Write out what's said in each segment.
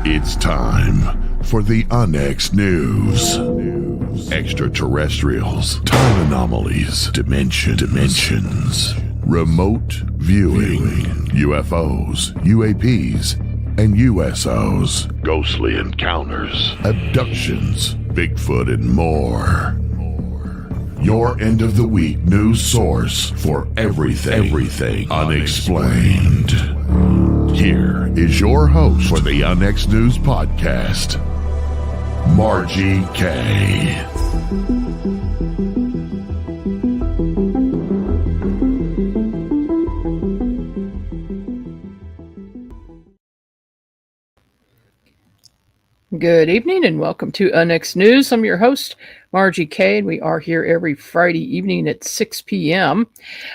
It's time for the Unex News. Extraterrestrials, time anomalies, dimensions, remote viewing, UFOs, UAPs, and USOs, ghostly encounters, abductions, Bigfoot, and more. Your end of the week news source for everything unexplained. Here is your host for the Unex News podcast, Margie K. Good evening and welcome to Unex News. I'm your host, Margie K, and we are here every Friday evening at 6 p.m.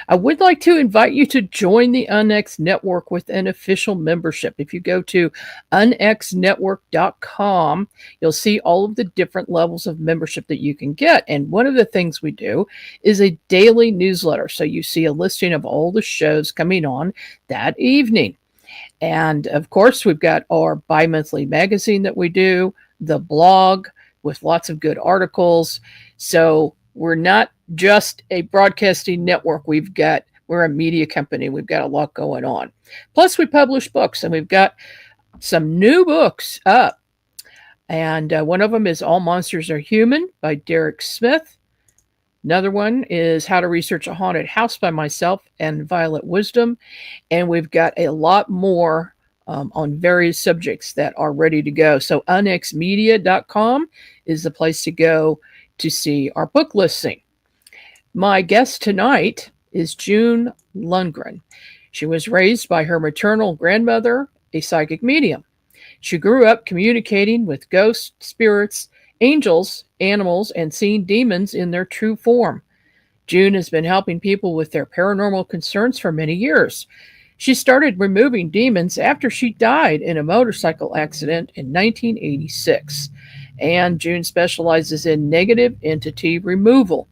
I would like to invite you to join the Unex Network with an official membership. If you go to unexnetwork.com, you'll see all of the different levels of membership that you can get. And one of the things we do is a daily newsletter. So you see a listing of all the shows coming on that evening. And of course, we've got our bi-monthly magazine that we do, the blog with lots of good articles. So we're not just a broadcasting network. We're a media company. We've got a lot going on. Plus, we publish books, and we've got some new books up. And one of them is All Monsters Are Human by Derek Smith. Another one is How to Research a Haunted House by myself and Violet Wisdom. And we've got a lot more on various subjects that are ready to go. So unexmedia.com is the place to go to see our book listing. My guest tonight is June Lundgren. She was raised by her maternal grandmother, a psychic medium. She grew up communicating with ghosts, spirits, angels, animals, and seeing demons in their true form. June has been helping people with their paranormal concerns for many years. She started removing demons after she died in a motorcycle accident in 1986. And June specializes in negative entity removal.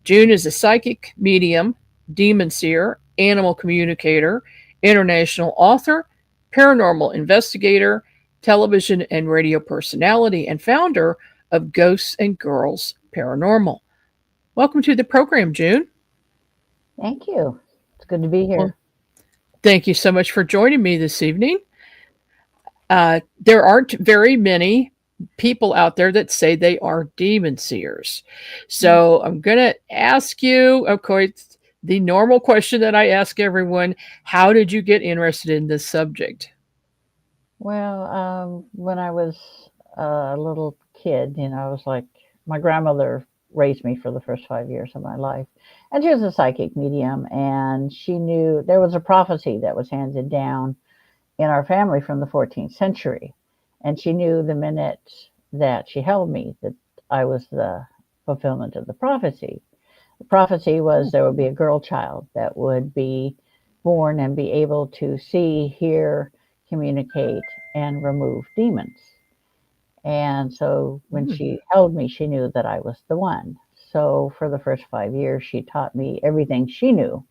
June is a psychic medium, demon seer, animal communicator, international author, paranormal investigator, television and radio personality, and founder of Ghosts and Girls Paranormal. Welcome to the program, June. Thank you. It's good to be here. Well, thank you so much for joining me this evening. There aren't very many people out there that say they are demon seers. So I'm going to ask you, of course, the normal question that I ask everyone: how did you get interested in this subject? Well, when I was a little kid, I was like, my grandmother raised me for the first 5 years of my life. And she was a psychic medium, and she knew there was a prophecy that was handed down in our family from the 14th century. And she knew the minute that she held me that I was the fulfillment of the prophecy. The prophecy was there would be a girl child that would be born and be able to see, hear, communicate, and remove demons. And so when she held me, she knew that I was the one. So for the first 5 years, she taught me everything she knew.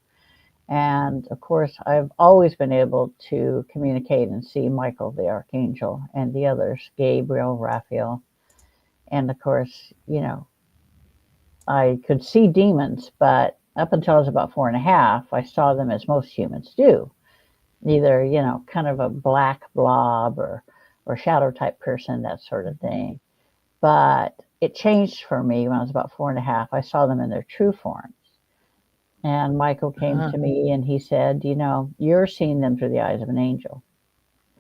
And of course, I've always been able to communicate and see Michael, the archangel, and the others, Gabriel, Raphael. And of course, I could see demons, but up until I was about 4.5, I saw them as most humans do. Either, kind of a black blob or shadow type person, that sort of thing. But it changed for me when I was about 4.5. I saw them in their true forms. And Michael came to me and he said, you're seeing them through the eyes of an angel.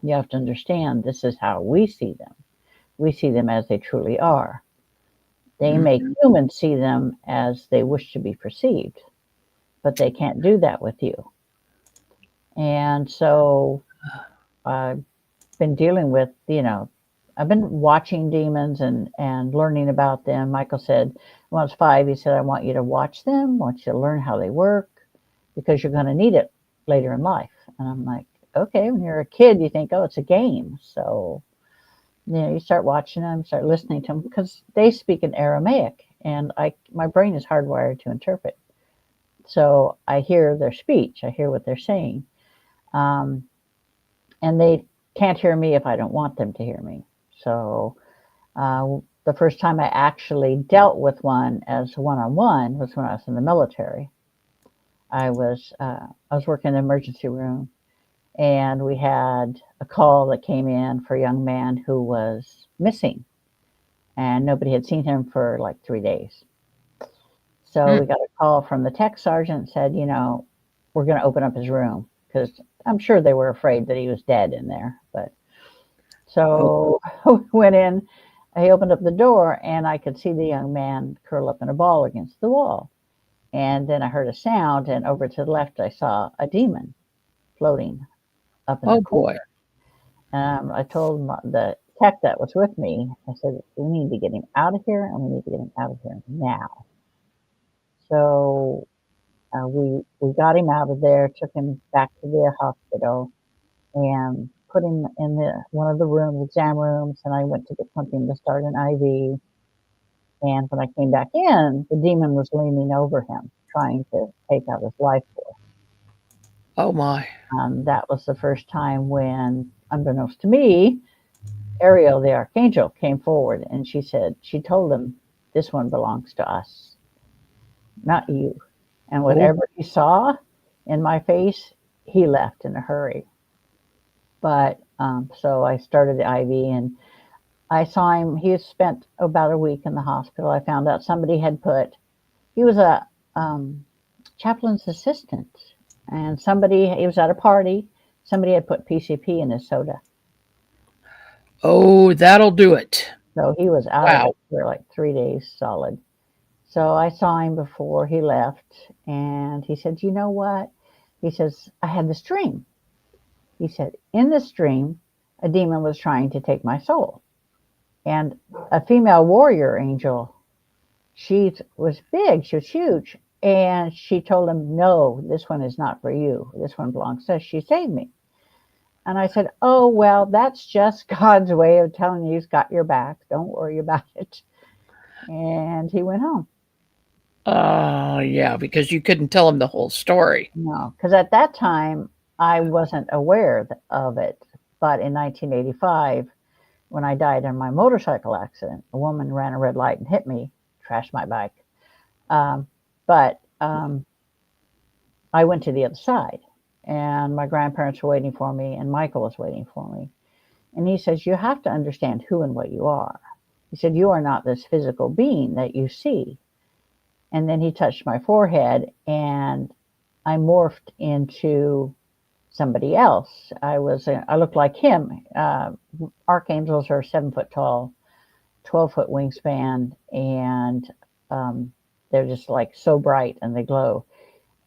You have to understand, this is how we see them. We see them as they truly are. They make humans see them as they wish to be perceived, but they can't do that with you. And so I've been dealing with, I've been watching demons and learning about them. Michael said, when I was 5, he said, I want you to watch them. I want you to learn how they work because you're going to need it later in life. And I'm like, okay, when you're a kid, you think, oh, it's a game. So, you start watching them, start listening to them because they speak in Aramaic and my brain is hardwired to interpret. So I hear their speech. I hear what they're saying. And can't hear me if I don't want them to hear me. So the first time I actually dealt with one as one-on-one was when I was in the military. I was working in the emergency room, and we had a call that came in for a young man who was missing, and nobody had seen him for like 3 days. So we got a call from the tech sergeant, said, we're going to open up his room, because I'm sure they were afraid that he was dead in there. But so we went in, he opened up the door, and I could see the young man curl up in a ball against the wall. And then I heard a sound, and over to the left, I saw a demon floating up in the corner. Boy. I told the tech that was with me, I said, we need to get him out of here, and we need to get him out of here now. So we got him out of there, took him back to the hospital, and put him in one of the exam rooms, and I went to get something to start an IV. And when I came back in, the demon was leaning over him, trying to take out his life force. Oh, my. That was the first time when, unbeknownst to me, Ariel, the archangel, came forward, and she told him, this one belongs to us, not you. And whatever he saw in my face, he left in a hurry. But so I started the IV, and I saw him. He had spent about a week in the hospital. I found out somebody had he was a chaplain's assistant, and he was at a party. Somebody had put PCP in his soda. Oh, that'll do it. So he was out of it for like 3 days solid. So I saw him before he left, and he said, you know what? He says, I had this dream. He said, in this dream, a demon was trying to take my soul. And a female warrior angel, she was big, she was huge. And she told him, no, this one is not for you. This one belongs to us. She saved me. And I said, oh, well, that's just God's way of telling you he's got your back. Don't worry about it. And he went home. Oh, yeah, because you couldn't tell him the whole story. No, because at that time, I wasn't aware of it. But in 1985, when I died in my motorcycle accident, a woman ran a red light and hit me, trashed my bike. But I went to the other side, and my grandparents were waiting for me, and Michael was waiting for me. And he says, you have to understand who and what you are. He said, you are not this physical being that you see. And then he touched my forehead, and I morphed into somebody else. I looked like him. Archangels are 7 foot tall, 12-foot wingspan, and they're just like so bright and they glow.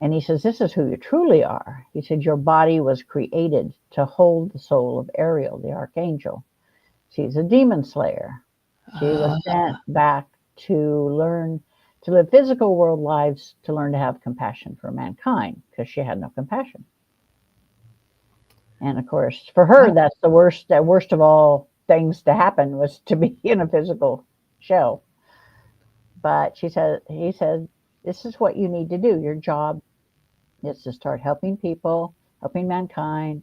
And he says, this is who you truly are. He said, your body was created to hold the soul of Ariel, the archangel. She's a demon slayer. She was sent back to learn to live physical world lives, to learn to have compassion for mankind, because she had no compassion. And of course, for her, that's the worst of all things to happen, was to be in a physical shell. But he said, this is what you need to do. Your job is to start helping people, helping mankind.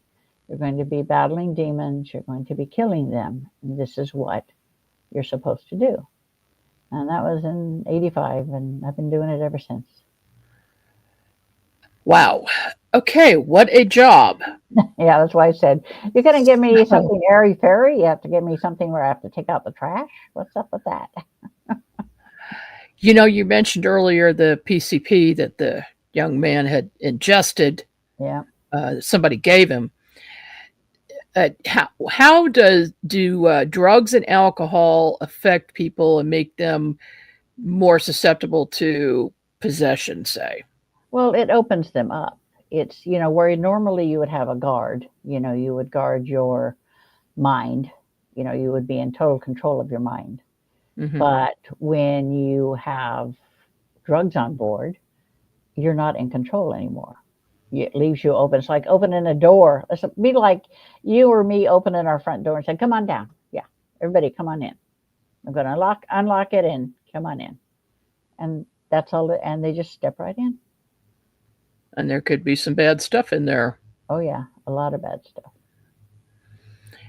You're going to be battling demons. You're going to be killing them. And this is what you're supposed to do. And that was in 85, and I've been doing it ever since. Wow. Okay, what a job. Yeah, that's why I said, you're going to give me something airy-fairy? You have to give me something where I have to take out the trash? What's up with that? You mentioned earlier the PCP that the young man had ingested. Yeah. Somebody gave him. How do drugs and alcohol affect people and make them more susceptible to possession, say? Well, it opens them up. It's, where normally you would have a guard, you would guard your mind, you would be in total control of your mind. Mm-hmm. But when you have drugs on board, you're not in control anymore. It leaves you open. It's like opening a door. It's be like you or me opening our front door and saying, come on down. Yeah, everybody come on in. I'm going to unlock it and come on in. And that's all. And they just step right in. And there could be some bad stuff in there. Oh, yeah, a lot of bad stuff.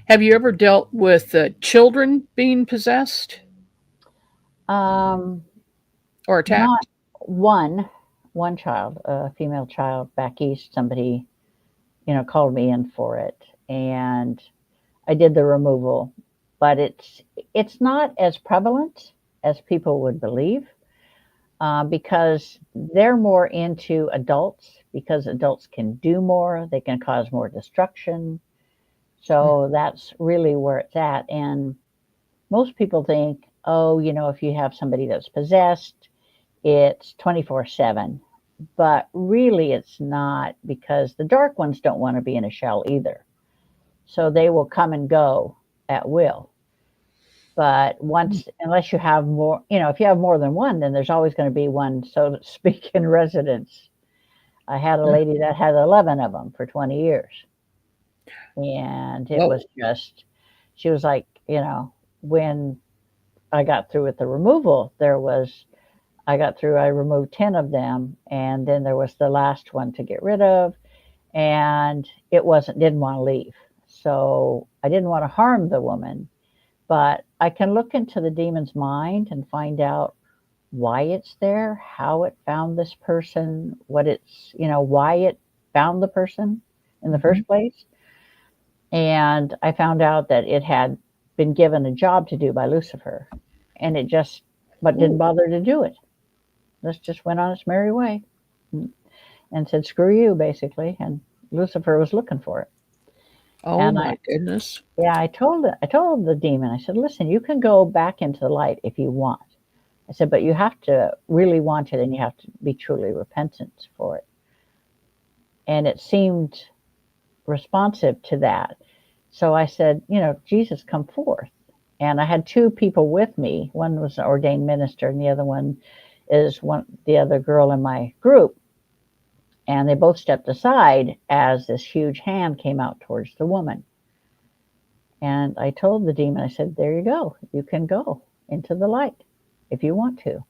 Have you ever dealt with children being possessed Um, or not attacked? one child, a female child back east. Somebody, called me in for it, and I did the removal. But it's not as prevalent as people would believe, because they're more into adults, because adults can do more, they can cause more destruction. So that's really where it's at. And most people think, oh, if you have somebody that's possessed, it's 24/7. But really, it's not, because the dark ones don't want to be in a shell either. So they will come and go at will. But unless you have more, if you have more than one, then there's always going to be one, so to speak, in residence. I had a lady that had 11 of them for 20 years. And it was Whoa. just, she was like, when I got through with the removal, I removed 10 of them. And then there was the last one to get rid of. And didn't want to leave. So I didn't want to harm the woman, but I can look into the demon's mind and find out why it's there, how it found this person, why it found the person in the first place. And I found out that it had been given a job to do by Lucifer, and but didn't bother to do it. This just went on its merry way and said, screw you, basically. And Lucifer was looking for it. Oh And my goodness. I told the demon, I said, listen, you can go back into the light if you want. I said, but you have to really want it, and you have to be truly repentant for it. And it seemed responsive to that. So I said, Jesus, come forth. And I had two people with me. One was an ordained minister, and the other one is the other girl in my group. And they both stepped aside as this huge hand came out towards the woman. And I told the demon, I said, there you go. You can go into the light if you want to.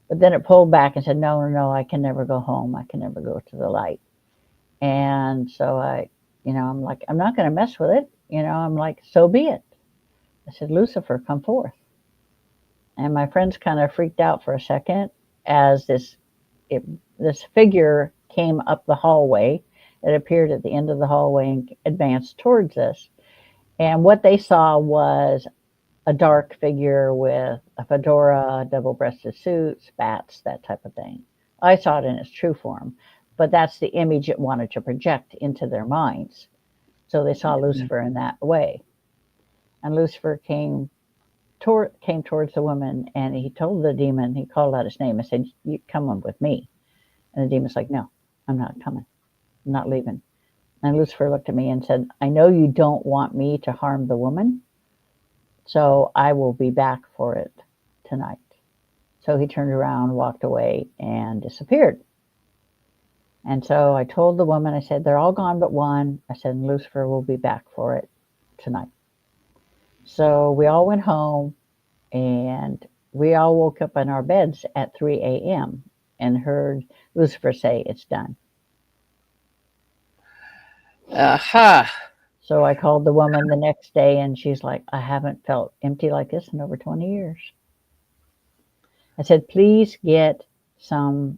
But then it pulled back and said, no, I can never go home. I can never go to the light. And so I'm like, I'm not going to mess with it. I'm like, so be it. I said, Lucifer, come forth. And my friends kind of freaked out for a second as this figure came up the hallway. It appeared at the end of the hallway and advanced towards us. And what they saw was a dark figure with a fedora, double-breasted suit, spats, that type of thing. I saw it in its true form, but that's the image it wanted to project into their minds. So they saw Lucifer in that way. And Lucifer came towards the woman, and he told the demon, he called out his name. I said, you come on with me. And the demon's like, no, I'm not coming. I'm not leaving. And Lucifer looked at me and said, I know you don't want me to harm the woman, so I will be back for it tonight. So he turned around, walked away, and disappeared. And so I told the woman, I said, they're all gone but one. I said, Lucifer will be back for it tonight. So we all went home, and we all woke up in our beds at 3 a.m. and heard Lucifer say, it's done. Aha. So I called the woman the next day, and she's like, I haven't felt empty like this in over 20 years. I said, please get some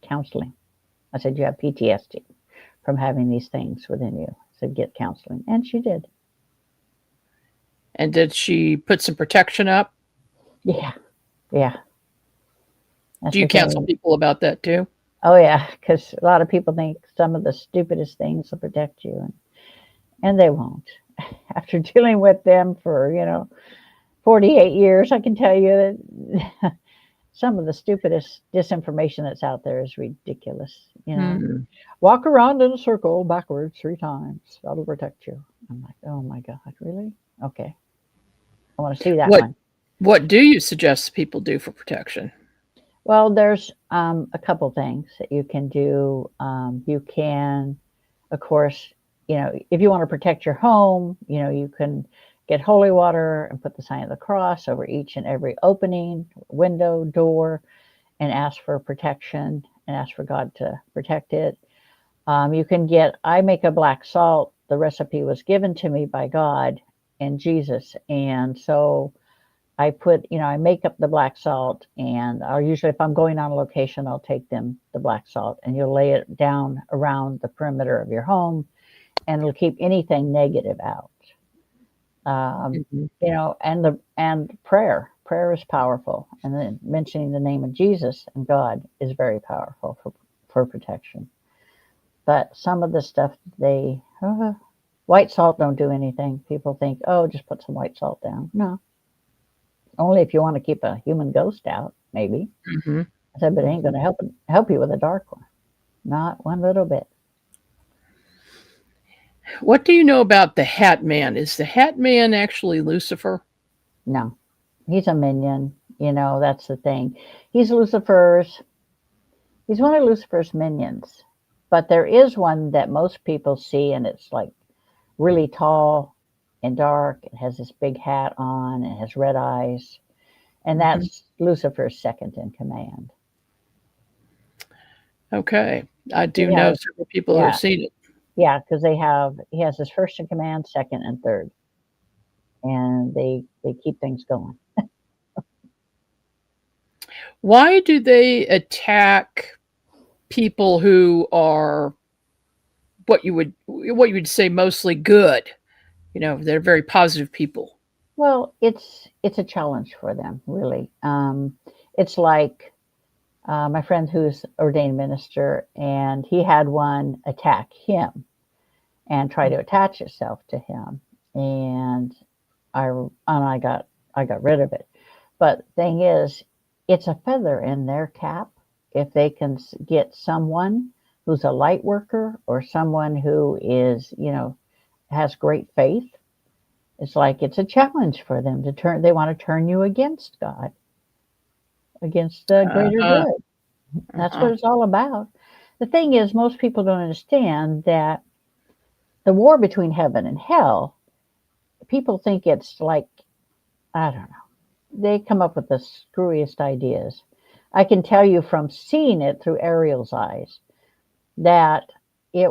counseling. I said, you have PTSD from having these things within you. I said, get counseling. And she did. And did she put some protection up? Yeah. Do you counsel people about that too? Oh, yeah, because a lot of people think some of the stupidest things will protect you, and they won't. After dealing with them for, 48 years, I can tell you that some of the stupidest disinformation that's out there is ridiculous. Walk around in a circle backwards 3 times. That'll protect you. I'm like, oh, my God, really? Okay. I want to see that one. What do you suggest people do for protection? Well, there's a couple things that you can do. You can, of course, if you want to protect your home, you can get holy water and put the sign of the cross over each and every opening, window, door, and ask for protection and ask for God to protect it. You can I make a black salt the recipe was given to me by God and Jesus. And so I put, I make up the black salt, and I'll usually, if I'm going on a location, I'll take them the black salt, and you'll lay it down around the perimeter of your home, and it'll keep anything negative out. Mhm. And prayer is powerful, and then mentioning the name of Jesus and God is very powerful for protection. But some of the stuff white salt don't do anything. People think, oh, just put some white salt down. No, only if you want to keep a human ghost out, maybe. Mhm. I said, but it ain't going to help you with a dark one. Not one little bit. What do you know about the Hat Man? Is the Hat Man actually Lucifer? No, he's a minion. That's the thing. He's one of Lucifer's minions. But there is one that most people see, and it's like really tall and dark. It has this big hat on. It has red eyes. And that's Lucifer's second in command. Okay. I do He know has, several people who have yeah, seen it. yeah, because he has his first in command, second, and third, and they keep things going. Why do they attack people who are what you would say mostly good? They're very positive people. Well, it's a challenge for them, really. It's like my friend who's ordained minister, and he had one attack him and try to attach itself to him, and I got rid of it. But thing is, it's a feather in their cap if they can get someone who's a light worker or someone who is, has great faith. It's like it's a challenge for them to turn. They want to turn you against God, against the greater Uh-huh. good. That's Uh-huh. what it's all about. The thing is, most people don't understand that the war between heaven and hell, people think it's like, I don't know. They come up with the screwiest ideas. I can tell you from seeing it through Ariel's eyes that we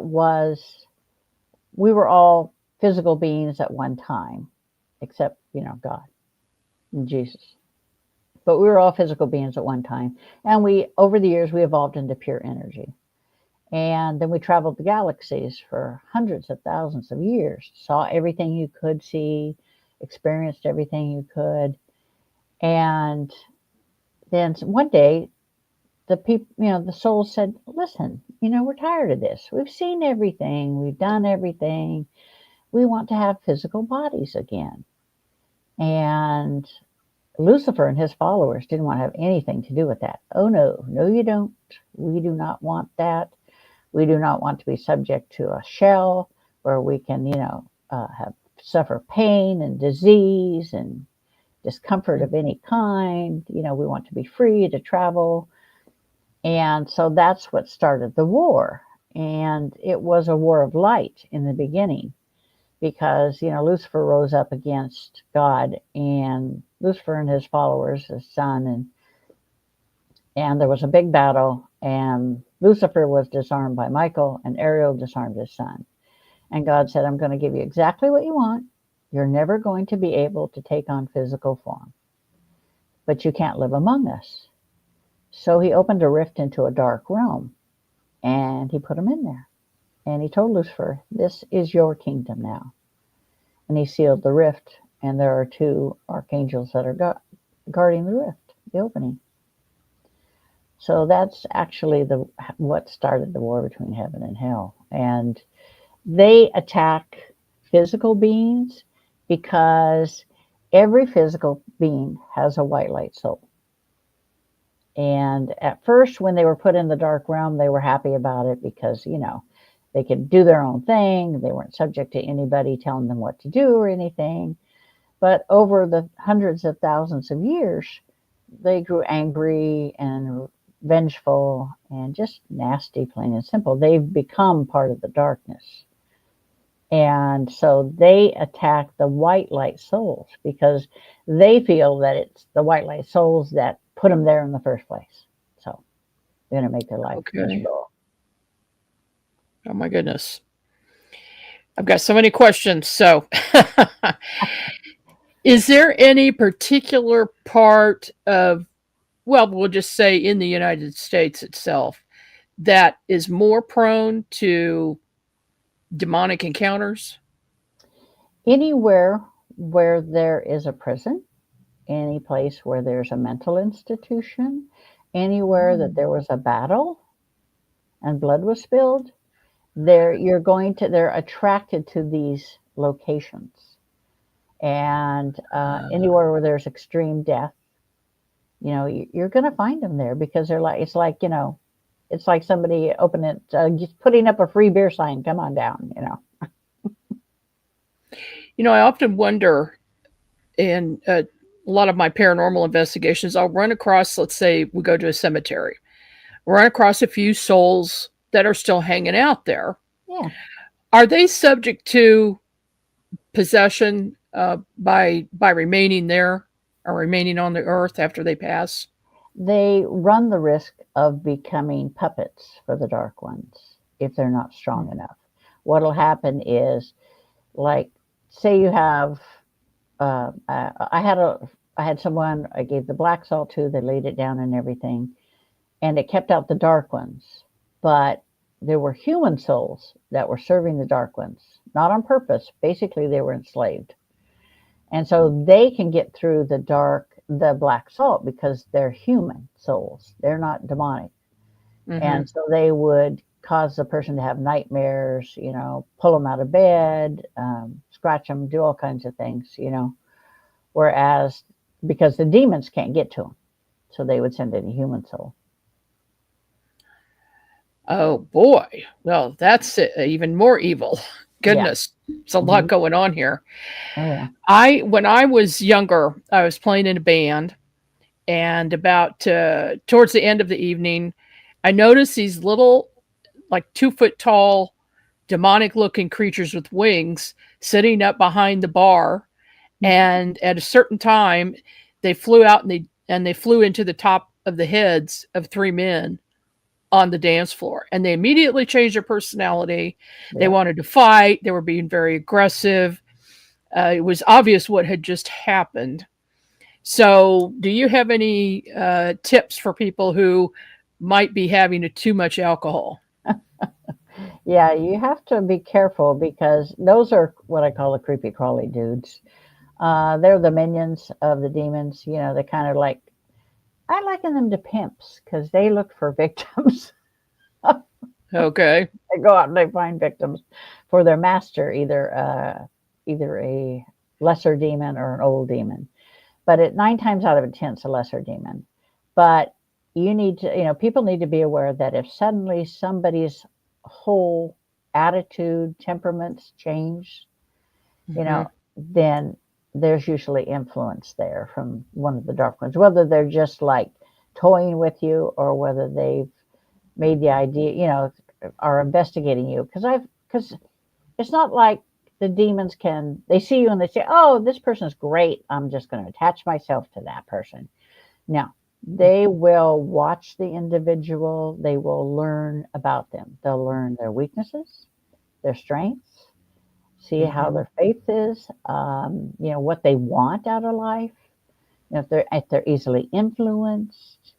were all physical beings at one time, except, God and Jesus. But we were all physical beings at one time. And over the years, we evolved into pure energy. And then we traveled the galaxies for hundreds of thousands of years, saw everything you could see, experienced everything you could. And then one day, the people, the soul said, listen, we're tired of this. We've seen everything. We've done everything. We want to have physical bodies again. And Lucifer and his followers didn't want to have anything to do with that. Oh, no, no, you don't. We do not want that. We do not want to be subject to a shell where we can, suffer pain and disease and discomfort of any kind. We want to be free to travel. And so that's what started the war. And it was a war of light in the beginning because, Lucifer rose up against God, and Lucifer and his followers, his son, and there was a big battle, and Lucifer was disarmed by Michael, and Ariel disarmed his son. And God said, I'm going to give you exactly what you want. You're never going to be able to take on physical form, but you can't live among us. So he opened a rift into a dark realm, and he put him in there. And he told Lucifer, this is your kingdom now. And he sealed the rift, and there are two archangels that are guarding the rift, the opening. So that's actually what started the war between heaven and hell. And they attack physical beings because every physical being has a white light soul. And at first, when they were put in the dark realm, they were happy about it because, they could do their own thing. They weren't subject to anybody telling them what to do or anything. But over the hundreds of thousands of years, they grew angry and vengeful and just nasty, plain and simple. They've become part of the darkness. And so they attack the white light souls because they feel that it's the white light souls that put them there in the first place. So they're going to make their life miserable. Oh my goodness. I've got so many questions. So, is there any particular part of, well, we'll just say in the United States itself, that is more prone to demonic encounters? Anywhere where there is a prison, any place where there's a mental institution, anywhere that there was a battle and blood was spilled, they're attracted to these locations. And anywhere where there's extreme death, you're going to find them there because it's like somebody just putting up a free beer sign. Come on down. I often wonder in a lot of my paranormal investigations, I'll run across, let's say we go to a cemetery, run across a few souls that are still hanging out there. Yeah. Are they subject to possession by remaining there or remaining on the earth after they pass? They run the risk of becoming puppets for the dark ones if they're not strong enough. What'll happen is, like, say you have, I had someone I gave the black salt to, they laid it down and everything, and it kept out the dark ones. But there were human souls that were serving the dark ones, not on purpose. Basically, they were enslaved. And so they can get through the black salt because they're human souls. They're not demonic. Mm-hmm. And so they would cause the person to have nightmares, pull them out of bed, scratch them, do all kinds of things, whereas because the demons can't get to them. So they would send in a human soul. Oh boy. Well, that's even more evil. Goodness. Yeah. There's a lot going on here. Oh, yeah. When I was younger, I was playing in a band, and about towards the end of the evening, I noticed these little, like 2-foot tall, demonic looking creatures with wings sitting up behind the bar. And at a certain time, they flew out and they flew into the top of the heads of 3 men on the dance floor, and they immediately changed their personality. Yeah. They wanted to fight. They were being very aggressive. It was obvious what had just happened. So do you have any tips for people who might be having too much alcohol? Yeah, you have to be careful because those are what I call the creepy crawly dudes. They're the minions of the demons. They're kind of like, I liken them to pimps because they look for victims. Okay. They go out and they find victims for their master, either a lesser demon or an old demon. But 9 times out of 10, it's a lesser demon. But you need to, people need to be aware that if suddenly somebody's whole attitude, temperaments change, then there's usually influence there from one of the dark ones, whether they're just like toying with you or whether they've made the idea, are investigating you. Because it's not like the demons they see you and they say, oh, this person's great, I'm just going to attach myself to that person. No, they will watch the individual. They will learn about them. They'll learn their weaknesses, their strengths, see how their faith is, what they want out of life, if they're easily influenced.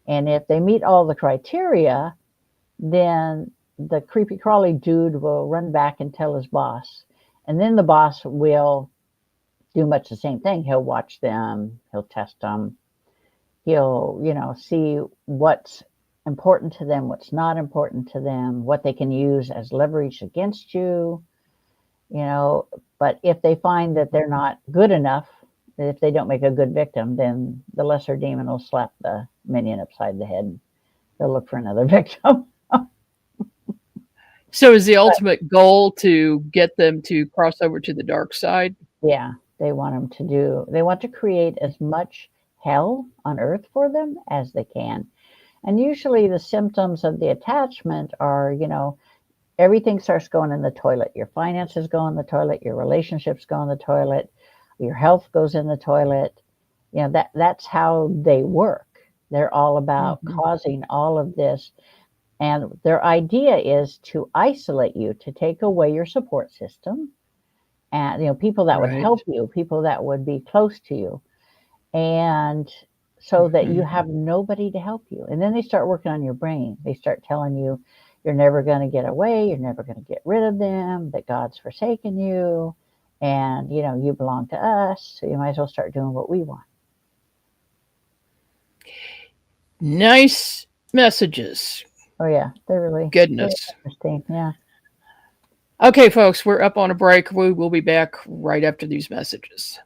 And if they meet all the criteria, then the creepy crawly dude will run back and tell his boss. And then the boss will do much the same thing. He'll watch them, he'll test them, he'll, see what's important to them, what's not important to them, what they can use as leverage against you. But if they find that they're not good enough, that if they don't make a good victim, then the lesser demon will slap the minion upside the head and they'll look for another victim. So is the ultimate goal to get them to cross over to the dark side? Yeah, they want to create as much hell on earth for them as they can. And usually the symptoms of the attachment are, everything starts going in the toilet. Your finances go in the toilet. Your relationships go in the toilet. Your health goes in the toilet. That's how they work. They're all about causing all of this. And their idea is to isolate you, to take away your support system, and people that would Right. help you, people that would be close to you, and so that you Mhm. have nobody to help you. And then they start working on your brain. They start telling you you're never going to get away, you're never going to get rid of them, that God's forsaken you, and you belong to us, so you might as well start doing what we want. Nice messages. Oh yeah, they're really Goodness. interesting. Yeah. Okay, folks, we're up on a break. We will be back right after these messages.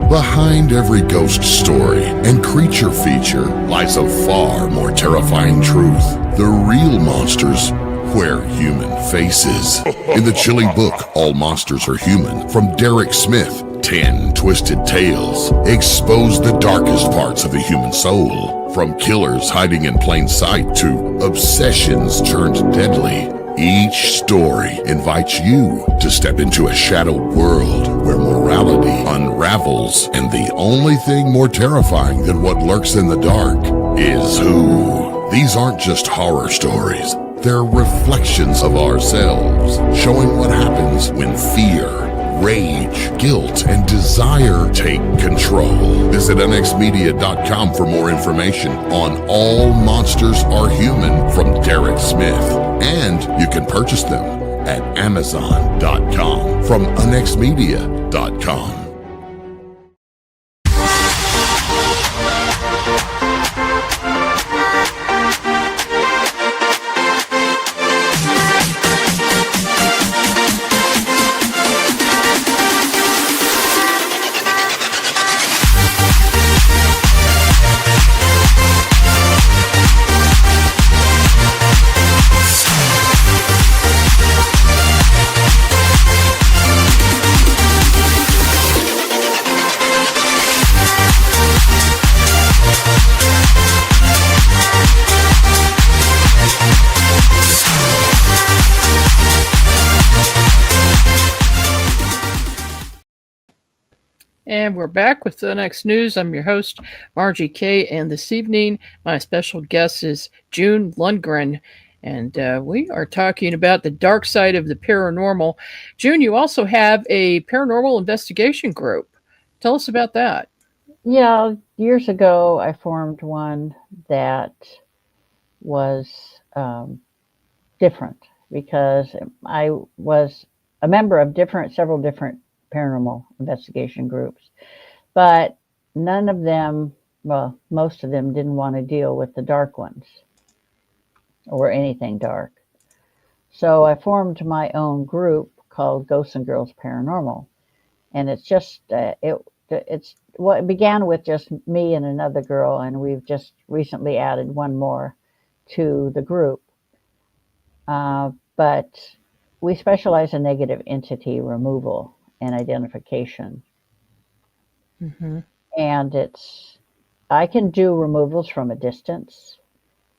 Behind every ghost story and creature feature lies a far more terrifying truth. The real monsters wear human faces. In the chilling book, All Monsters Are Human, from Derek Smith, 10 Twisted Tales expose the darkest parts of the human soul. From killers hiding in plain sight to obsessions turned deadly. Each story invites you to step into a shadow world where morality unravels, and the only thing more terrifying than what lurks in the dark is who. These aren't just horror stories. They're reflections of ourselves, showing what happens when fear, rage, guilt, and desire take control. Visit unexmedia.com for more information on All Monsters Are Human from Derek Smith. And you can purchase them at amazon.com from unexmedia.com. And we're back with the next news. I'm your host, Margie K. And this evening, my special guest is June Lundgren. And we are talking about the dark side of the paranormal. June, you also have a paranormal investigation group. Tell us about that. Yeah, years ago, I formed one that was different because I was a member of several different paranormal investigation groups, but none of them, well, most of them didn't want to deal with the dark ones or anything dark. So I formed my own group called Ghosts and Girls Paranormal, and it's just it's what it began with just me and another girl, and we've just recently added one more to the group. But we specialize in negative entity removal and identification. Mm-hmm. And I can do removals from a distance.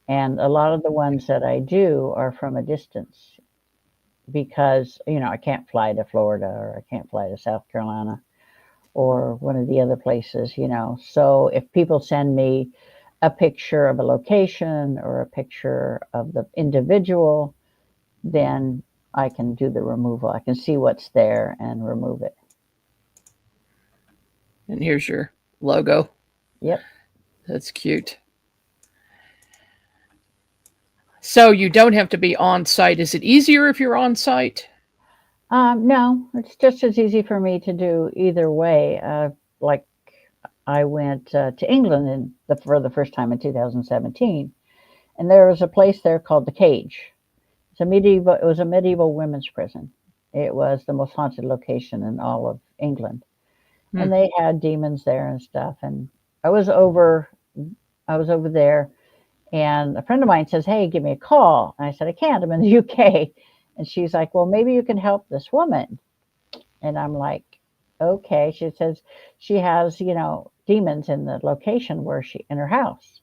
And a lot of the ones that I do are from a distance because, I can't fly to Florida or I can't fly to South Carolina or one of the other places. So if people send me a picture of a location or a picture of the individual, then I can do the removal. I can see what's there and remove it. And here's your logo. Yep. That's cute. So you don't have to be on site. Is it easier if you're on site? No, it's just as easy for me to do either way. Like I went to England for the first time in 2017, and there was a place there called The Cage. It was a medieval women's prison. It was the most haunted location in all of England. Hmm. And they had demons there and stuff. And I was over there, and a friend of mine says, "Hey, give me a call." And I said, "I can't. I'm in the UK." And she's like, "Well, maybe you can help this woman." And I'm like, "Okay." She says she has, demons in the location in her house.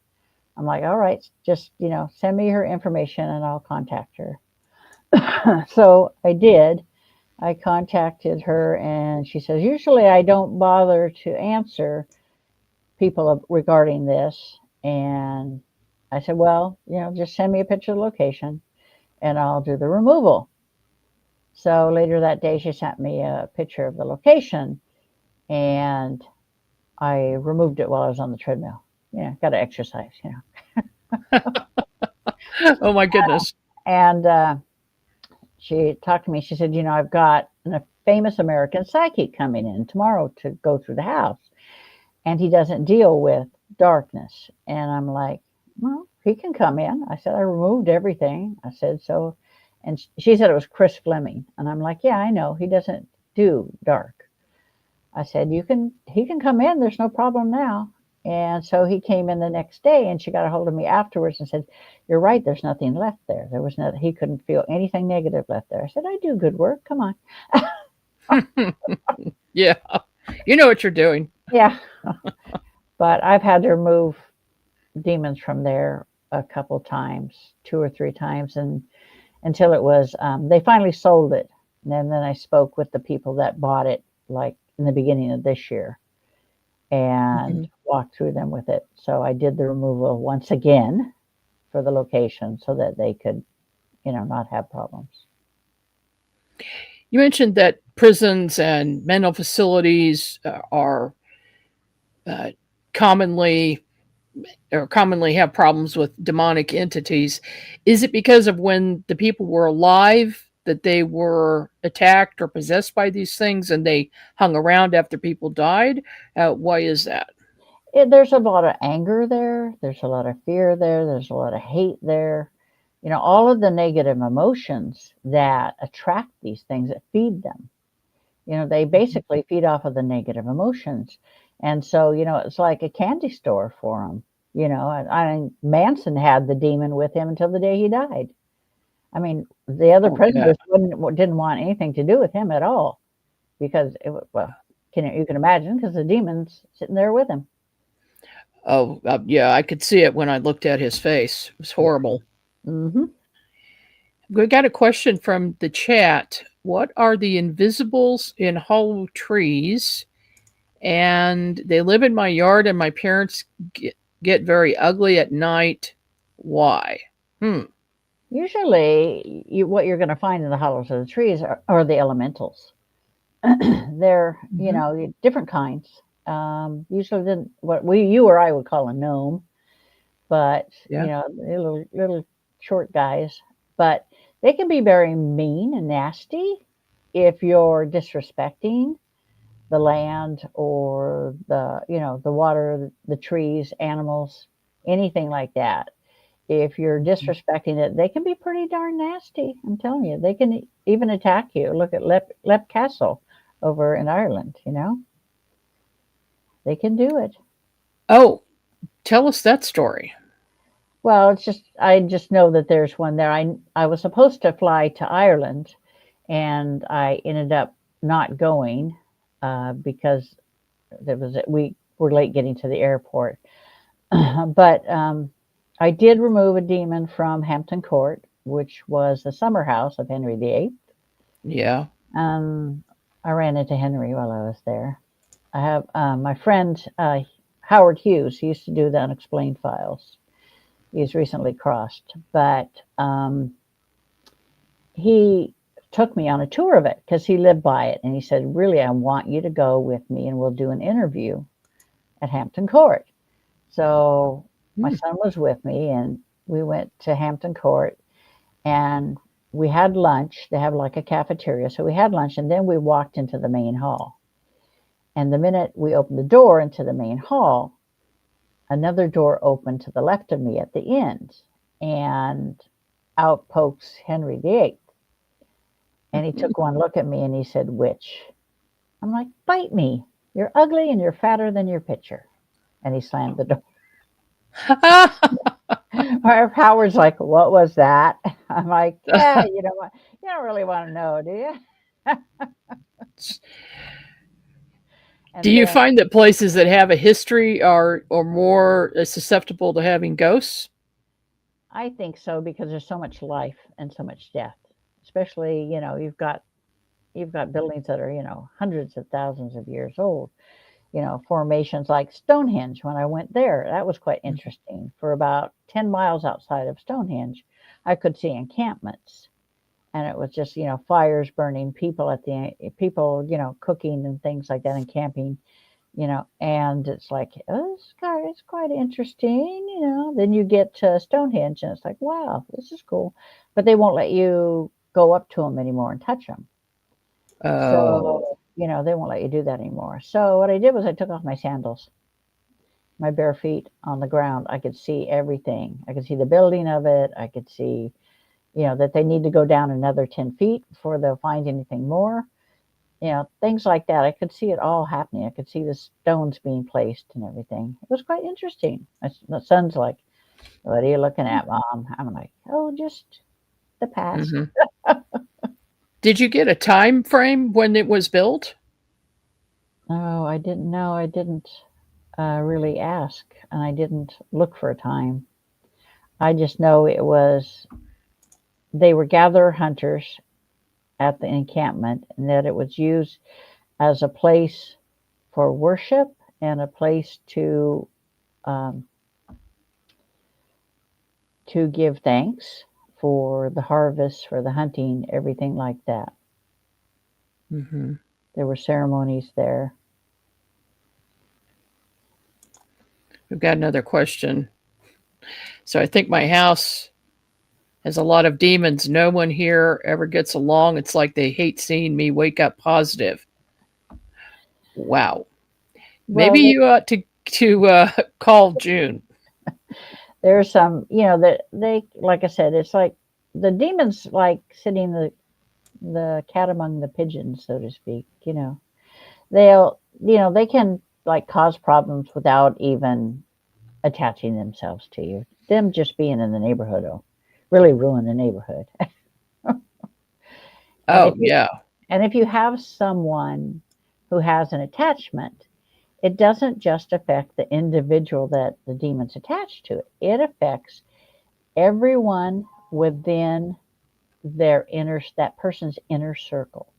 I'm like, "All right, just, send me her information and I'll contact her." So I did. I contacted her and she says, "Usually I don't bother to answer people regarding this." And I said, "Well, just send me a picture of the location and I'll do the removal." So later that day, she sent me a picture of the location and I removed it while I was on the treadmill. Got to exercise, Oh my goodness. And she talked to me. She said, "I've got a famous American psychic coming in tomorrow to go through the house, and he doesn't deal with darkness." And I'm like, "Well, he can come in." I said, "I removed everything." I said, "So," and she said it was Chris Fleming. And I'm like, "Yeah, I know. He doesn't do dark." I said, he can come in. There's no problem now." And so he came in the next day and she got a hold of me afterwards and said, "You're right. There's nothing left there. There was nothing. He couldn't feel anything negative left there." I said, "I do good work. Come on." Yeah. You know what you're doing. Yeah. But I've had to remove demons from there a couple times, 2 or 3 times. And until it was, they finally sold it. And then I spoke with the people that bought it, like in the beginning of this year, and Mhm. walked through them with it. So I did the removal once again for the location so that they could, not have problems. You mentioned that prisons and mental facilities are uh, commonly commonly have problems with demonic entities. Is it because of when the people were alive that they were attacked or possessed by these things and they hung around after people died? Why is that? There's a lot of anger there. There's a lot of fear there. There's a lot of hate there. All of the negative emotions that attract these things that feed them. They basically feed off of the negative emotions. And so, it's like a candy store for them. Manson had the demon with him until the day he died. I mean, the other Oh, yeah. prisoners didn't want anything to do with him at all because you can imagine because the demon's sitting there with him. Oh, yeah. I could see it when I looked at his face. It was Yeah. horrible. Hmm. We got a question from the chat. What are the invisibles in hollow trees? And they live in my yard, and my parents get very ugly at night. Why? Hmm. Usually, what you're going to find in the hollows of the trees are the elementals. They're, Hmm. different kinds. Usually, you or I would call a gnome, but Yeah. little short guys. But they can be very mean and nasty if you're disrespecting the land or the water, the trees, animals, anything like that. If you're disrespecting it, they can be pretty darn nasty. I'm telling you, they can even attack you. Look at Lep Castle over in Ireland. They can do it. Oh, tell us that story. Well, I just know that there's one there. I was supposed to fly to Ireland, and I ended up not going because we were late getting to the airport. But I did remove a demon from Hampton Court, which was the summer house of Henry VIII. Yeah. I ran into Henry while I was there. I have my friend Howard Hughes. He used to do the Unexplained files. He's recently crossed, but he took me on a tour of it because he lived by it, and he said, "Really, I want you to go with me, and we'll do an interview at Hampton Court." So my Hmm. son was with me, and we went to Hampton Court, and we had lunch. They have like a cafeteria, so we had lunch, and then we walked into the main hall. And the minute we opened the door into the main hall, another door opened to the left of me at the end, and out pokes Henry VIII. And he took one look at me and he said, "Witch." I'm like, "Bite me. You're ugly and you're fatter than your picture." And he slammed the door. Howard's like, "What was that?" I'm like, "Yeah, you don't really want to know, do you?" Do And you then find that places that have a history are more susceptible to having ghosts? I think so because there's so much life and so much death. Especially, you've got buildings that are, hundreds of thousands of years old. Formations like Stonehenge. When I went there, that was quite Mhm. interesting. For about 10 miles outside of Stonehenge, I could see encampments. And it was just, fires burning, people, cooking and things like that and camping, and it's like, oh, it's quite interesting. Then you get to Stonehenge and it's like, wow, this is cool. But they won't let you go up to them anymore and touch them. Oh. So, they won't let you do that anymore. So what I did was I took off my sandals, my bare feet on the ground. I could see everything. I could see the building of it. I could see, that they need to go down another 10 feet before they'll find anything more. Things like that. I could see it all happening. I could see the stones being placed and everything. It was quite interesting. My son's like, "What are you looking at, Mom?" I'm like, "Oh, just the past." Mhm. Did you get a time frame when it was built? Oh, I didn't know. I didn't really ask, and I didn't look for a time. I just know they were gatherer hunters at the encampment, and that it was used as a place for worship and a place um, to give thanks for the harvest, for the hunting, everything like that. Mhm. There were ceremonies there. We've got another question. So I think my house has a lot of demons. No one here ever gets along. It's like they hate seeing me wake up positive. Wow. Maybe Well, you ought to call June. there's some, that like I said, it's like the demons like sitting the cat among the pigeons, so to speak. They can like cause problems without even attaching themselves to you. Them just being in the neighborhood will really ruin the neighborhood. And Oh, yeah. if you have someone who has an attachment, it doesn't just affect the individual that the demon's attached to. It affects everyone within that person's inner circle.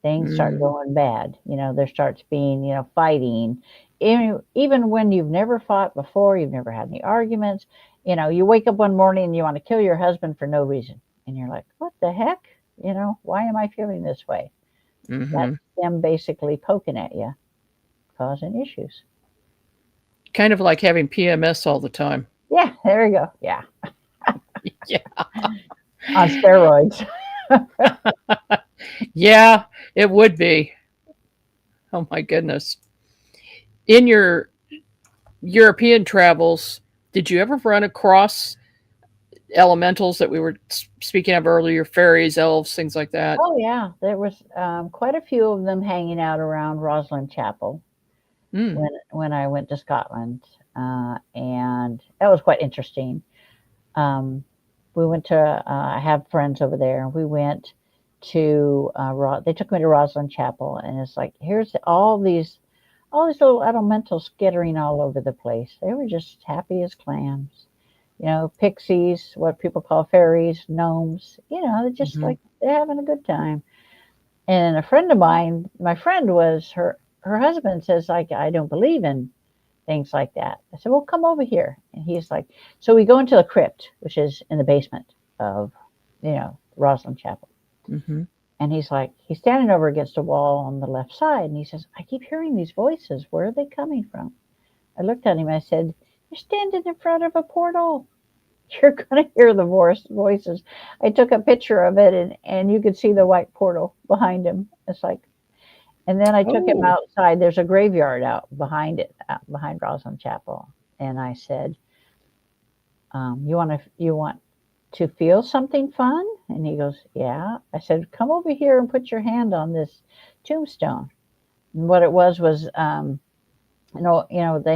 Things start Mm. going bad. There starts being, fighting. Even when you've never fought before, you've never had any arguments. You wake up one morning and you want to kill your husband for no reason. And you're like, what the heck? Why am I feeling this way? That's Mhm. them basically poking at you, causing issues. Kind of like having PMS all the time. Yeah, there you go. Yeah, Yeah. on steroids. Yeah, it would be. Oh my goodness. In your European travels, did you ever run across elementals that we were speaking of earlier, fairies, elves, things like that? Oh yeah, there was quite a few of them hanging out around Roslyn Chapel Mm. when I went to Scotland, and that was quite interesting. Um, we went to I have friends over there, and we went to they took me to Roslyn Chapel, and it's like here's all these little elementals skittering all over the place. They were just happy as clams. Pixies, what people call fairies, gnomes. They're just Mhm. like they're having a good time. And a friend of mine, my friend was her husband says like I don't believe in things like that. I said, well, come over here. And he's like, so we go into the crypt, which is in the basement of, Roslyn Chapel. Mhm. And he's standing over against a wall on the left side. And he says, I keep hearing these voices. Where are they coming from? I looked at him. I said, you're standing in front of a portal. You're going to hear the voices. I took a picture of it and you could see the white portal behind him. It's like, and then I took him Oh. outside. There's a graveyard out behind it, behind Roslyn Chapel. And I said, you want to feel something fun? And he goes, yeah. I said, come over here and put your hand on this tombstone. And what it was, they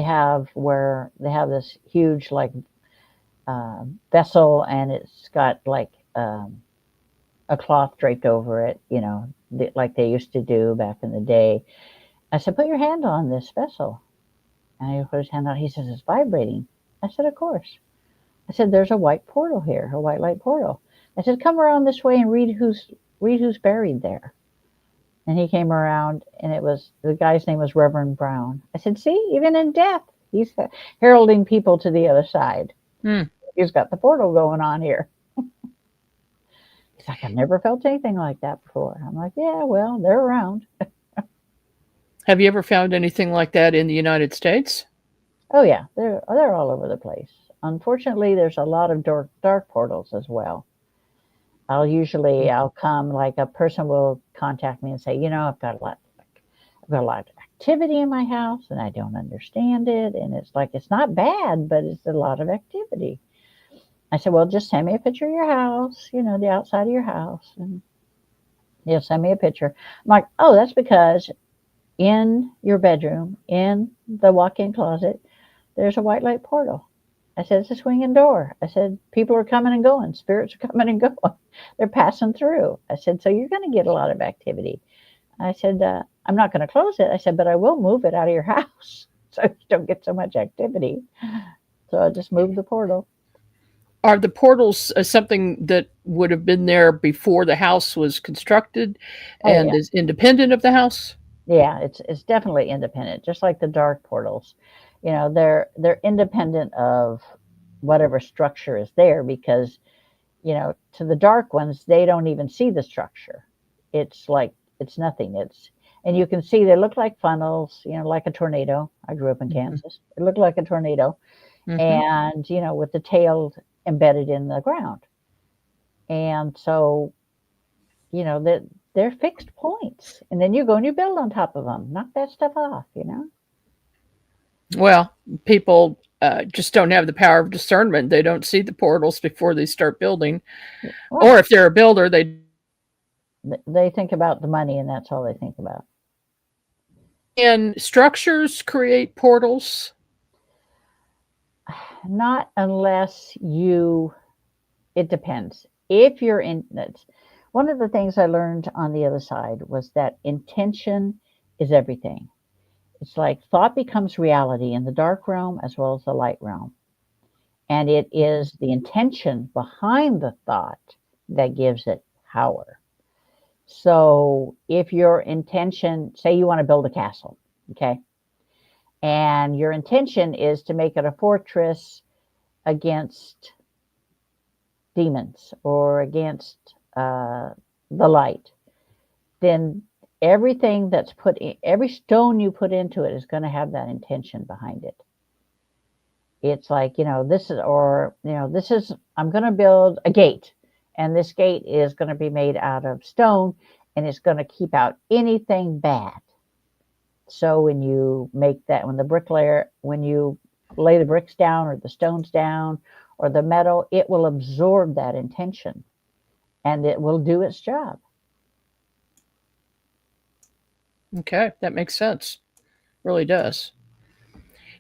have this huge like vessel, and it's got like a cloth draped over it, like they used to do back in the day. I said, put your hand on this vessel. And he put his hand on. He says, it's vibrating. I said, of course. I said, there's a white portal here, a white light portal. I said, come around this way and read who's buried there. And he came around, and the guy's name was Reverend Brown. I said, see, even in death, he's heralding people to the other side. He's got the portal going on here. He's like, I've never felt anything like that before. I'm like, yeah, well, they're around. Have you ever found anything like that in the United States? Oh yeah, they're all over the place. Unfortunately, there's a lot of dark portals as well. I'll come, like a person will contact me and say, I've got a lot of activity in my house and I don't understand it. And it's like, it's not bad, but it's a lot of activity. I said, well, just send me a picture of your house, the outside of your house. And he'll send me a picture. I'm like, oh, that's because in your bedroom, in the walk-in closet, there's a white light portal. I said, it's a swinging door. I said, people are coming and going. Spirits are coming and going. They're passing through. I said, so you're going to get a lot of activity. I said, I'm not going to close it. I said, but I will move it out of your house so you don't get so much activity. So I just moved the portal. Are the portals something that would have been there before the house was constructed and is independent of the house? Yeah, it's definitely independent, just like the dark portals. They're independent of whatever structure is there, because to the dark ones, they don't even see the structure. It's like it's nothing. And you can see they look like funnels, like a tornado. I grew up in Kansas. It looked like a tornado, and with the tail embedded in the ground. And so they're fixed points, and then you go and you build on top of them, knock that stuff off. Well, people just don't have the power of discernment. They don't see the portals before they start building. Right. Or if they're a builder, they think about the money, and that's all they think about. And structures create portals? Not unless it depends. If you're in, one of the things I learned on the other side was that intention is everything. It's like thought becomes reality in the dark realm as well as the light realm. And it is the intention behind the thought that gives it power. So if your intention, say you want to build a castle, okay? And your intention is to make it a fortress against demons or against the light, then everything that's every stone you put into it is going to have that intention behind it. It's like, I'm going to build a gate, and this gate is going to be made out of stone, and it's going to keep out anything bad. So when you when you lay the bricks down or the stones down or the metal, it will absorb that intention and it will do its job. Okay, that makes sense. Really does.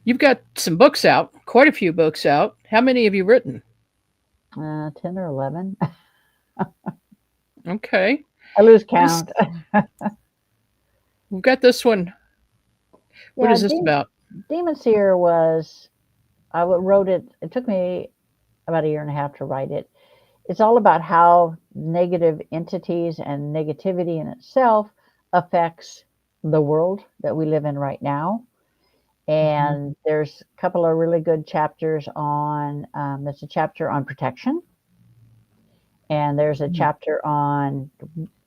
You've got some books out, quite a few books out. How many have you written? 10 or 11. Okay. I lose count. We've got this one. What is this about? Demon Seer I wrote it. It took me about 1.5 years to write it. It's all about how negative entities and negativity in itself affects the world that we live in right now. And there's a couple of really good chapters on, there's a chapter on protection. And there's a chapter on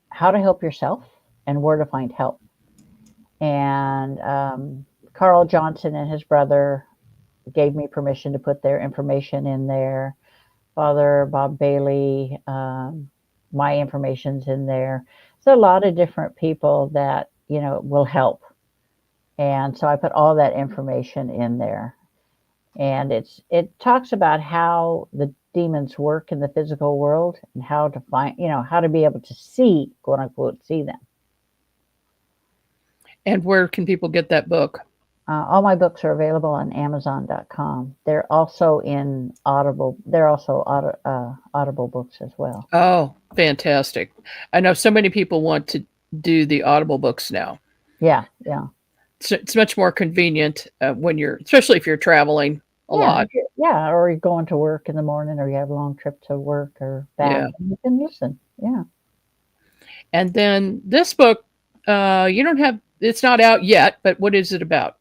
how to help yourself and where to find help. And Carl Johnson and his brother gave me permission to put their information in there. Father Bob Bailey, my information's in there. So a lot of different people that, will help. And so I put all that information in there. And it talks about how demons work in the physical world and how to find, how to be able to see, quote unquote, see them. And where can people get that book? All my books are available on Amazon.com. They're also in Audible. They're also Audible books as well. Oh, fantastic. I know so many people want to do the Audible books now. Yeah. It's much more convenient when especially if you're traveling a lot. Yeah, or you're going to work in the morning, or you have a long trip to work or back. Yeah. And you can listen. Yeah. And then this book, it's not out yet, but what is it about?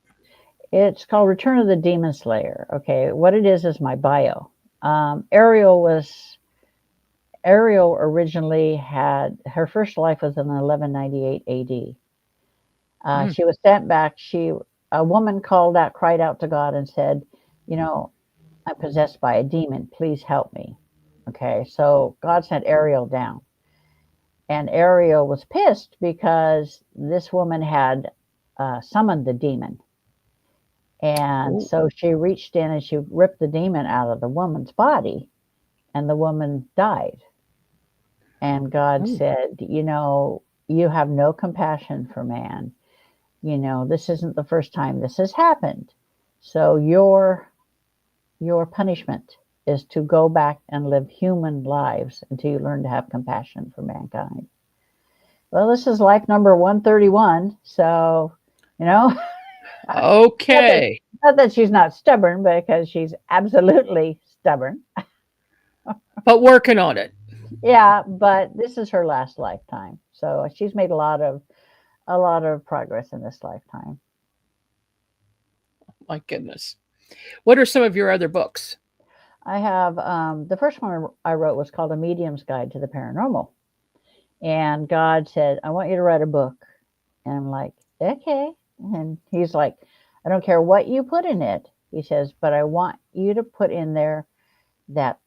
It's called Return of the Demon Slayer. Okay, what it is my bio. Ariel originally had, her first life was in 1198 AD. She was sent back. A woman cried out to God and said, I'm possessed by a demon. Please help me. Okay, so God sent Ariel down. And Ariel was pissed because this woman had summoned the demon. And so she reached in and she ripped the demon out of the woman's body, and the woman died. And God said, you have no compassion for man. This isn't the first time this has happened. So your punishment is to go back and live human lives until you learn to have compassion for mankind. Well, this is life number 131. So, Okay. Not that she's not stubborn, because she's absolutely stubborn. But working on it. Yeah, but this is her last lifetime. So she's made a lot of progress in this lifetime. My goodness. What are some of your other books? I have the first one I wrote was called A Medium's Guide to the Paranormal. And God said, I want you to write a book. And I'm like, okay. And he's like, I don't care what you put in it. He says, but I want you to put in there that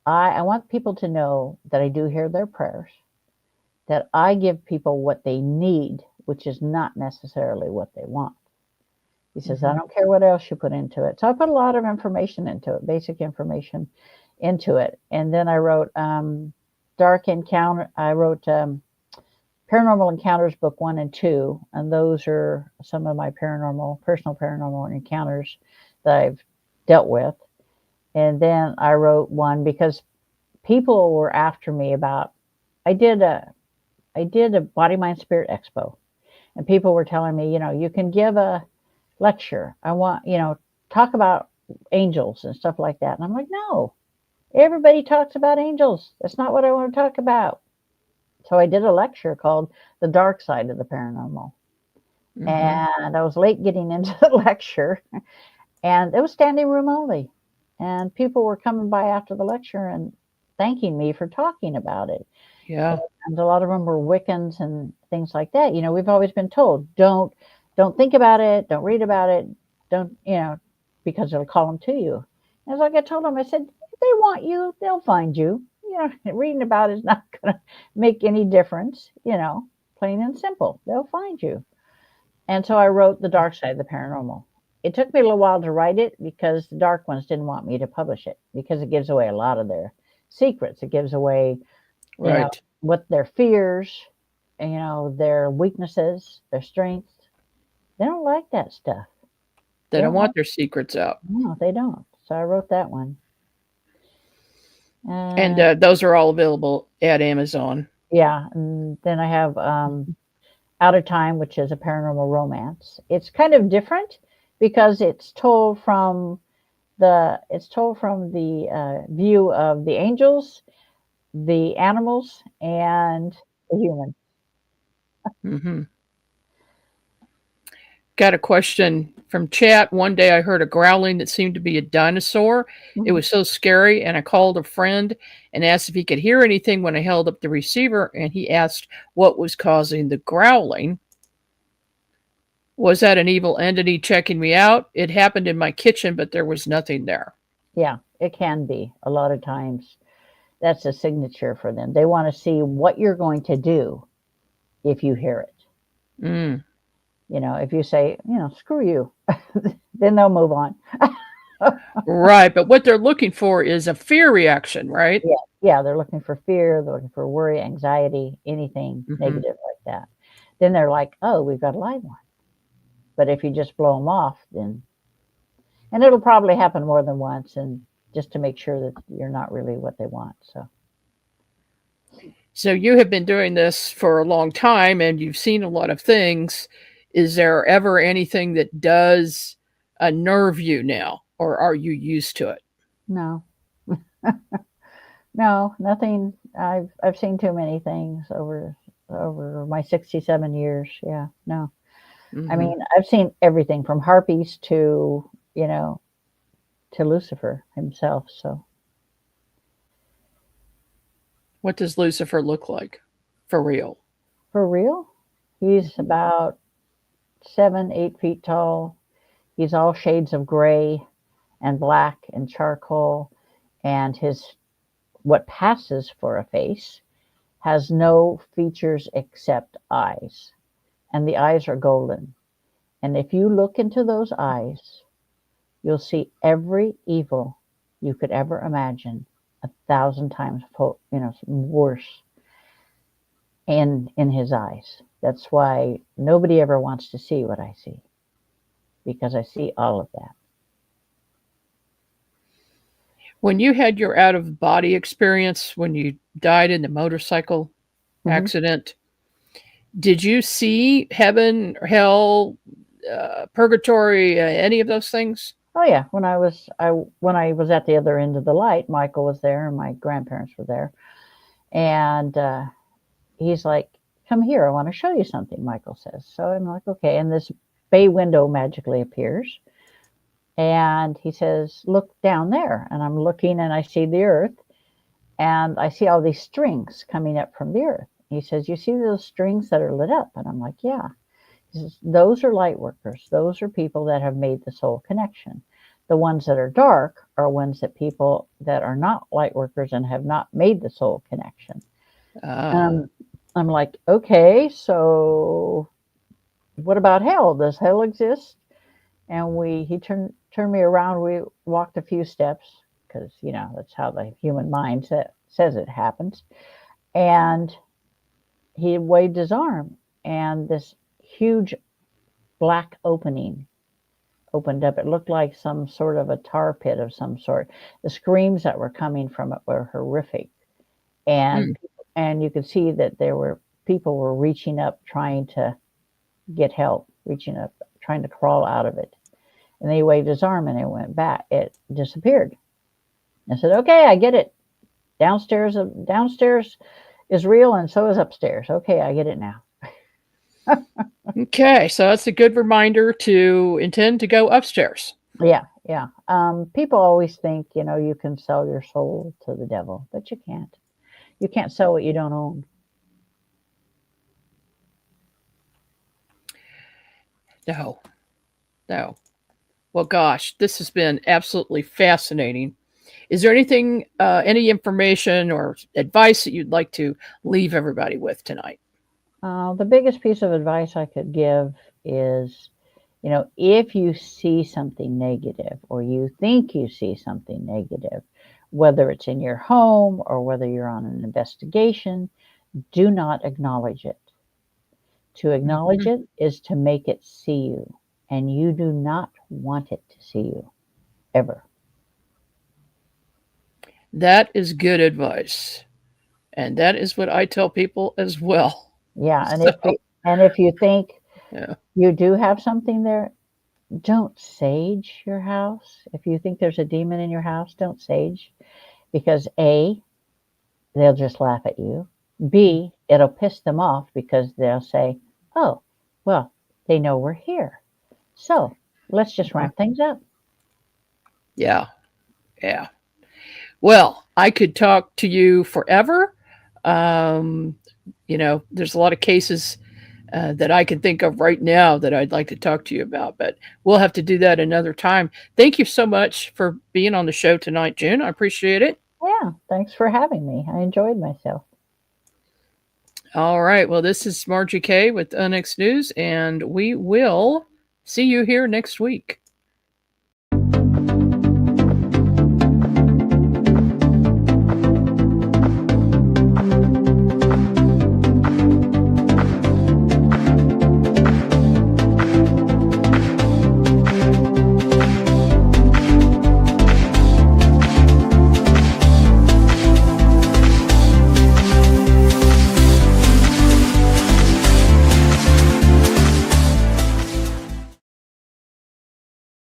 I want people to know that I do hear their prayers, that I give people what they need, which is not necessarily what they want. He says, I don't care what else you put into it. So I put a lot of information into it, basic information into it. And then I wrote Paranormal Encounters Book 1 and 2. And those are some of my personal paranormal encounters that I've dealt with. And then I wrote one because people were after me about, I did a Body, Mind, Spirit Expo. And people were telling me, you can give a lecture. I want, talk about angels and stuff like that. And I'm like, no, everybody talks about angels. That's not what I want to talk about. So I did a lecture called The Dark Side of the Paranormal. And I was late getting into the lecture, and it was standing room only. And people were coming by after the lecture and thanking me for talking about it. Yeah. And a lot of them were Wiccans and things like that. We've always been told, don't think about it, don't read about it, don't, because it'll call them to you. And as I told them, I said, if they want you, they'll find you. Reading about it is not going to make any difference, plain and simple. They'll find you. And so I wrote The Dark Side of the Paranormal. It took me a little while to write it because the dark ones didn't want me to publish it because it gives away a lot of their secrets. It gives away what their fears, their weaknesses, their strengths. They don't like that stuff. They don't want their secrets out. No, they don't. So I wrote that one. And those are all available at Amazon. Yeah. And then I have Outta Time, which is a paranormal romance. It's kind of different because it's told from the view of the angels, the animals, and the humans. Got a question from chat. One day I heard a growling that seemed to be a dinosaur. It was so scary, and I called a friend and asked if he could hear anything when I held up the receiver, and he asked what was causing the growling. Was that an evil entity checking me out? It happened in my kitchen, but there was nothing there. Yeah, it can be. A lot of times that's a signature for them. They want to see what you're going to do if you hear it. If you say, screw you, then they'll move on. Right. But what they're looking for is a fear reaction, right? Yeah, yeah, they're looking for fear, they're looking for worry, anxiety, anything Hmm. negative like that. Then they're like, "Oh, we've got a live one." But if you just blow them off, then and it'll probably happen more than once, and just to make sure that you're not really what they want. So, So you have been doing this for a long time and you've seen a lot of things. Is there ever anything that does unnerve you now, or are you used to it? no, no, nothing. I've seen too many things over my 67 years. Yeah, no. I Hmm. mean, I've seen everything from harpies to to Lucifer himself. So, What does Lucifer look like for real? for real, he's Mhm. about 7, 8 feet tall. He's all shades of gray and black and charcoal, and his what passes for a face has no features except eyes, and the eyes are golden. And if you look into those eyes, you'll see every evil you could ever imagine, 1,000 times, worse in his eyes. That's why nobody ever wants to see what I see, because I see all of that. When you had your out of body experience, when you died in the motorcycle Hmm. accident, did you see heaven, hell, purgatory, any of those things? Oh yeah, when I was at the other end of the light, Michael was there and my grandparents were there, and he's like, "Come here, I want to show you something." Michael says. So I'm like, "Okay," and this bay window magically appears, and he says, "Look down there," and I'm looking and I see the earth, and I see all these strings coming up from the earth. He says, "You see those strings that are lit up?" And I'm like, "Yeah." He says, "Those are light workers. Those are people that have made the soul connection. The ones that are dark are ones that people that are not light workers and have not made the soul connection." Ah, Um, I'm like, "Okay, so what about hell? Does hell exist?" And he turned me around. We walked a few steps because that's how the human mind says it happens. And he waved his arm, and this huge black opening opened up. It looked like some sort of a tar pit of some sort. The screams that were coming from it were horrific, hmm. and you could see that there were people were reaching up trying to get help, reaching up trying to crawl out of it. And then he waved his arm and it went back. It disappeared. I said, "Okay, I get it. Downstairs is real, and so is upstairs. Okay, I get it now." Okay, so that's a good reminder to intend to go upstairs. Yeah, yeah. People always think you can sell your soul to the devil, but you can't. You can't sell what you don't own. No, no. Well, gosh, this has been absolutely fascinating. Is there anything, any information or advice that you'd like to leave everybody with tonight? The biggest piece of advice I could give is, if you see something negative or you think you see something negative, whether it's in your home or whether you're on an investigation, do not acknowledge it. To acknowledge Mhm. it is to make it see you, and you do not want it to see you ever. That is good advice. And that is what I tell people as well. Yeah, So, and if you think yeah. you do have something there, don't sage your house. If you think there's a demon in your house, don't sage, because A, they'll just laugh at you. B, it'll piss them off because they'll say, "Oh, well, they know we're here. So let's just Uh-huh. ramp things up." Yeah. Yeah. Well, I could talk to you forever. Um, there's a lot of cases that I can think of right now that I'd like to talk to you about, but we'll have to do that another time. Thank you so much for being on the show tonight, June. I appreciate it. Yeah, thanks for having me. I enjoyed myself. All right. Well, this is Margie K with Unex News, and we will see you here next week.